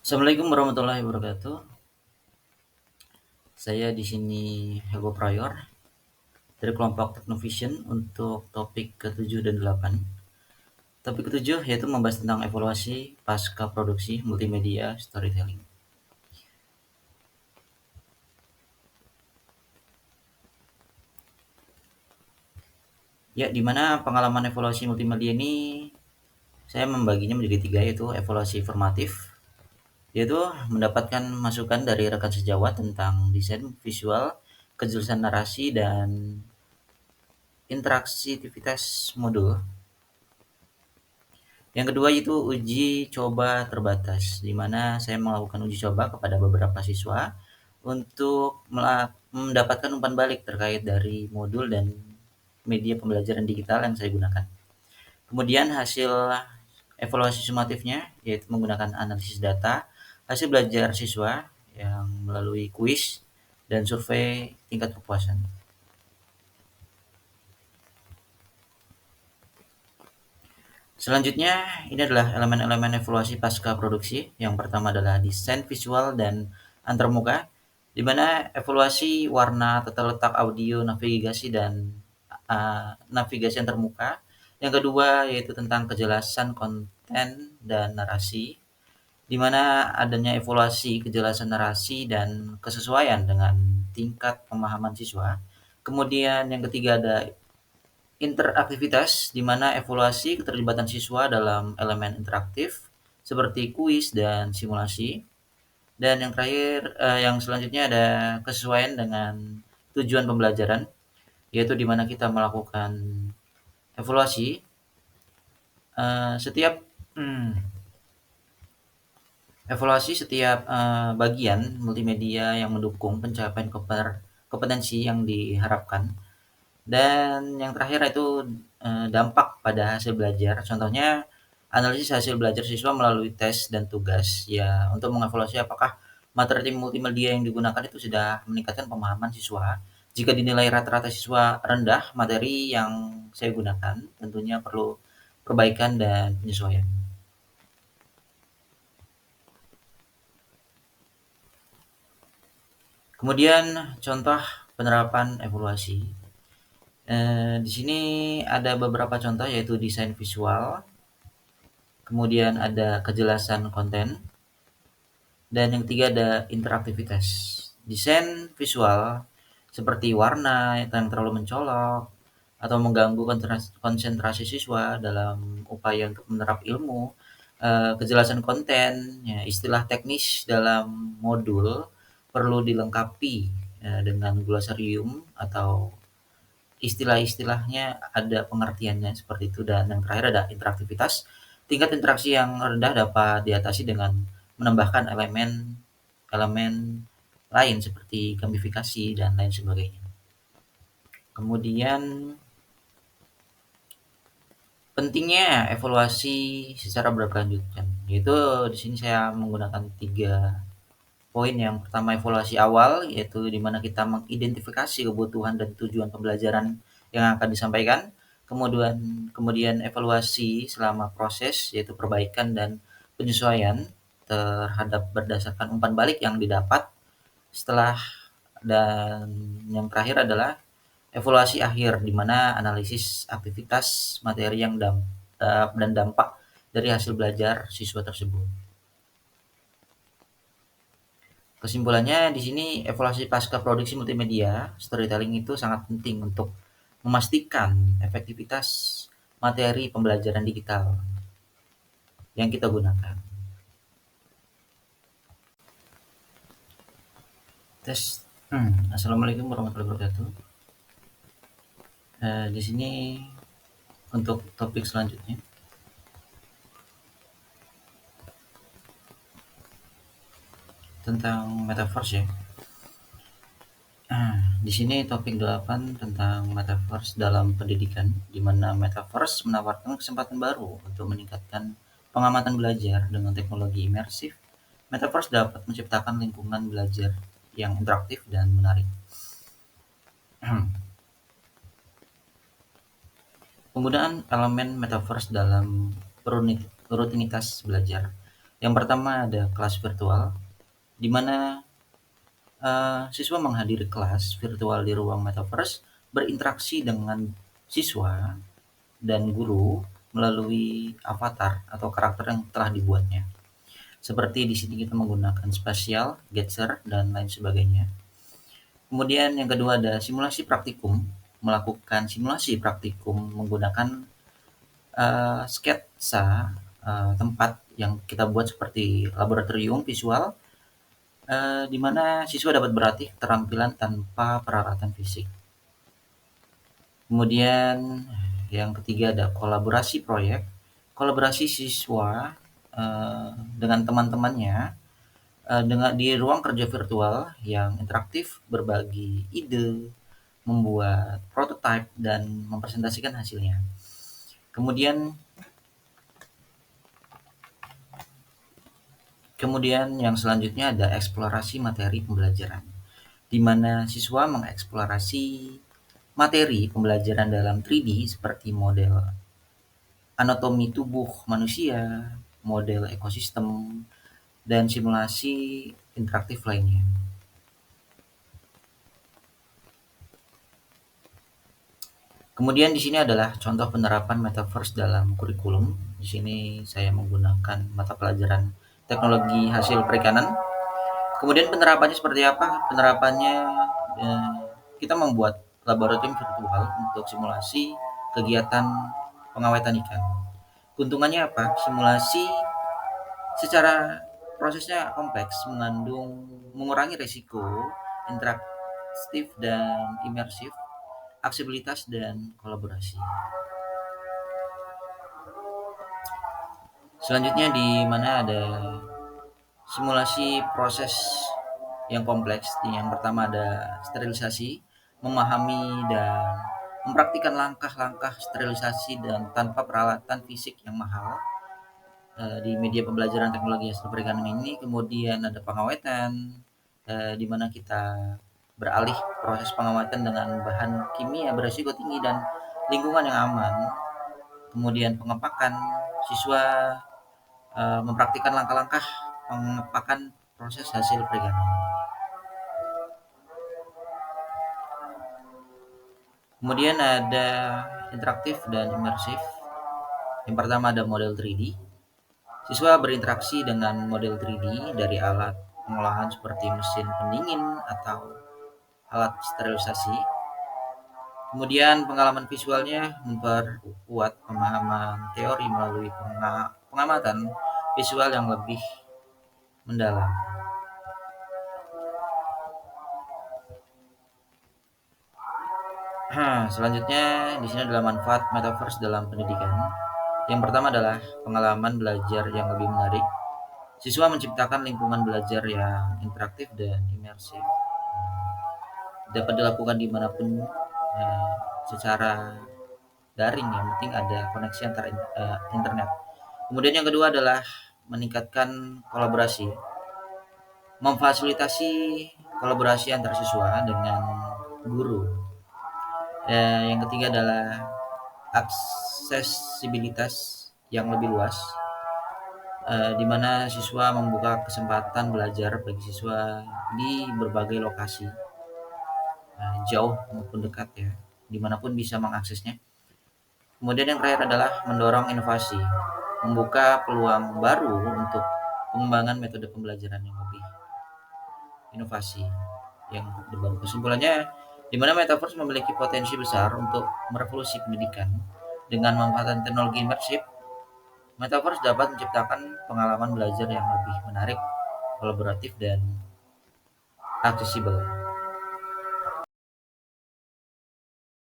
Assalamualaikum warahmatullahi wabarakatuh. Saya di sini Hego Prayor dari kelompok Technovision untuk topik ke-7 dan 8. Topik ke-7 yaitu membahas tentang evaluasi pasca produksi multimedia storytelling. Ya, di mana pengalaman evaluasi multimedia ini saya membaginya menjadi tiga, yaitu evaluasi formatif, yaitu mendapatkan masukan dari rekan sejawat tentang desain visual, kejelasan narasi, dan interaksivitas modul. Yang kedua itu uji coba terbatas, di mana saya melakukan uji coba kepada beberapa siswa untuk mendapatkan umpan balik terkait dari modul dan media pembelajaran digital yang saya gunakan. Kemudian hasil evaluasi sumatifnya yaitu menggunakan analisis data, hasil belajar siswa yang melalui kuis dan survei tingkat kepuasan. Selanjutnya, ini adalah elemen-elemen evaluasi pasca produksi. Yang pertama adalah desain visual dan antarmuka, di mana evaluasi warna, tata letak audio, navigasi, dan navigasi antarmuka. Yang kedua yaitu tentang kejelasan konten dan narasi, di mana adanya evaluasi kejelasan narasi dan kesesuaian dengan tingkat pemahaman siswa. Kemudian yang ketiga ada interaktivitas, di mana evaluasi keterlibatan siswa dalam elemen interaktif seperti kuis dan simulasi. Dan yang terakhir, yang selanjutnya ada kesesuaian dengan tujuan pembelajaran, yaitu di mana kita melakukan evaluasi setiap evaluasi setiap bagian multimedia yang mendukung pencapaian kompetensi yang diharapkan. Dan yang terakhir itu dampak pada hasil belajar. Contohnya analisis hasil belajar siswa melalui tes dan tugas ya, untuk mengevaluasi apakah materi multimedia yang digunakan itu sudah meningkatkan pemahaman siswa. Jika dinilai rata-rata siswa rendah, materi yang saya gunakan tentunya perlu perbaikan dan penyesuaian. Kemudian contoh penerapan evaluasi. Di sini ada beberapa contoh, yaitu desain visual, kemudian ada kejelasan konten, dan yang ketiga ada interaktivitas. Desain visual seperti warna yang terlalu mencolok atau mengganggu konsentrasi siswa dalam upaya untuk menerap ilmu. Kejelasan konten, ya, istilah teknis dalam modul perlu dilengkapi dengan glosarium atau istilah-istilahnya ada pengertiannya seperti itu. Dan yang terakhir ada interaktivitas. Tingkat interaksi yang rendah dapat diatasi dengan menambahkan elemen lain seperti gamifikasi dan lain sebagainya. Kemudian pentingnya evaluasi secara berkelanjutan, yaitu di sini saya menggunakan 3 poin. Yang pertama evaluasi awal, yaitu di mana kita mengidentifikasi kebutuhan dan tujuan pembelajaran yang akan disampaikan. Kemudian evaluasi selama proses, yaitu perbaikan dan penyesuaian terhadap berdasarkan umpan balik yang didapat setelah. Dan yang terakhir adalah evaluasi akhir, di mana analisis aktivitas materi yang dan dampak dari hasil belajar siswa tersebut. Kesimpulannya di sini evaluasi pasca produksi multimedia storytelling itu sangat penting untuk memastikan efektivitas materi pembelajaran digital yang kita gunakan. Tes. Assalamualaikum warahmatullahi wabarakatuh. Di sini untuk topik selanjutnya tentang metaverse ya. Di sini topik 8 tentang metaverse dalam pendidikan, di mana metaverse menawarkan kesempatan baru untuk meningkatkan pengamatan belajar dengan teknologi imersif. Metaverse dapat menciptakan lingkungan belajar yang interaktif dan menarik. Penggunaan elemen metaverse dalam rutinitas belajar. Yang pertama ada kelas virtual, di mana siswa menghadiri kelas virtual di ruang metaverse, berinteraksi dengan siswa dan guru melalui avatar atau karakter yang telah dibuatnya. Seperti di sini kita menggunakan spasial, Getzer, dan lain sebagainya. Kemudian yang kedua ada simulasi praktikum, melakukan simulasi praktikum menggunakan sketsa tempat yang kita buat seperti laboratorium visual, di mana siswa dapat berlatih keterampilan tanpa peralatan fisik. Kemudian yang ketiga ada kolaborasi proyek, kolaborasi siswa dengan teman-temannya dengan di ruang kerja virtual yang interaktif, berbagi ide, membuat prototipe dan mempresentasikan hasilnya. Kemudian yang selanjutnya ada eksplorasi materi pembelajaran, di mana siswa mengeksplorasi materi pembelajaran dalam 3D seperti model anatomi tubuh manusia, model ekosistem, dan simulasi interaktif lainnya. Kemudian di sini adalah contoh penerapan metaverse dalam kurikulum. Di sini saya menggunakan mata pelajaran teknologi hasil perikanan. Kemudian penerapannya seperti apa? Penerapannya eh, kita membuat laboratorium virtual untuk simulasi kegiatan pengawetan ikan. Keuntungannya apa? Simulasi secara prosesnya kompleks, mengurangi risiko interaktif dan imersif, aksesibilitas dan kolaborasi. Selanjutnya di mana ada simulasi proses yang kompleks. Yang pertama ada sterilisasi, memahami dan mempraktikkan langkah-langkah sterilisasi dan tanpa peralatan fisik yang mahal di media pembelajaran teknologi hasil perikanan ini. Kemudian ada pengawetan, di mana kita beralih proses pengawetan dengan bahan kimia beresiko tinggi dan lingkungan yang aman. Kemudian pengepakan, siswa mempraktikkan langkah-langkah pengepakan proses hasil perikanan. Kemudian ada interaktif dan imersif. Yang pertama ada model 3D. Siswa berinteraksi dengan model 3D dari alat pengolahan seperti mesin pendingin atau alat sterilisasi. Kemudian pengalaman visualnya memperkuat pemahaman teori melalui pengamatan visual yang lebih mendalam. Selanjutnya di sini adalah manfaat metaverse dalam pendidikan. Yang pertama adalah pengalaman belajar yang lebih menarik. Siswa menciptakan lingkungan belajar yang interaktif dan imersif. Dapat dilakukan dimanapun secara daring, yang penting ada koneksi antar internet. Kemudian yang kedua adalah meningkatkan kolaborasi, memfasilitasi kolaborasi antar siswa dengan guru. Yang ketiga adalah aksesibilitas yang lebih luas, di mana siswa membuka kesempatan belajar bagi siswa di berbagai lokasi, jauh maupun dekat ya, dimanapun bisa mengaksesnya. Kemudian yang terakhir adalah mendorong inovasi, membuka peluang baru untuk pengembangan metode pembelajaran yang lebih inovasi, yang terbaru. Kesimpulannya, di mana metaverse memiliki potensi besar untuk merevolusi pendidikan dengan memanfaatkan teknologi imersif. Metaverse dapat menciptakan pengalaman belajar yang lebih menarik, kolaboratif, dan aksesibel.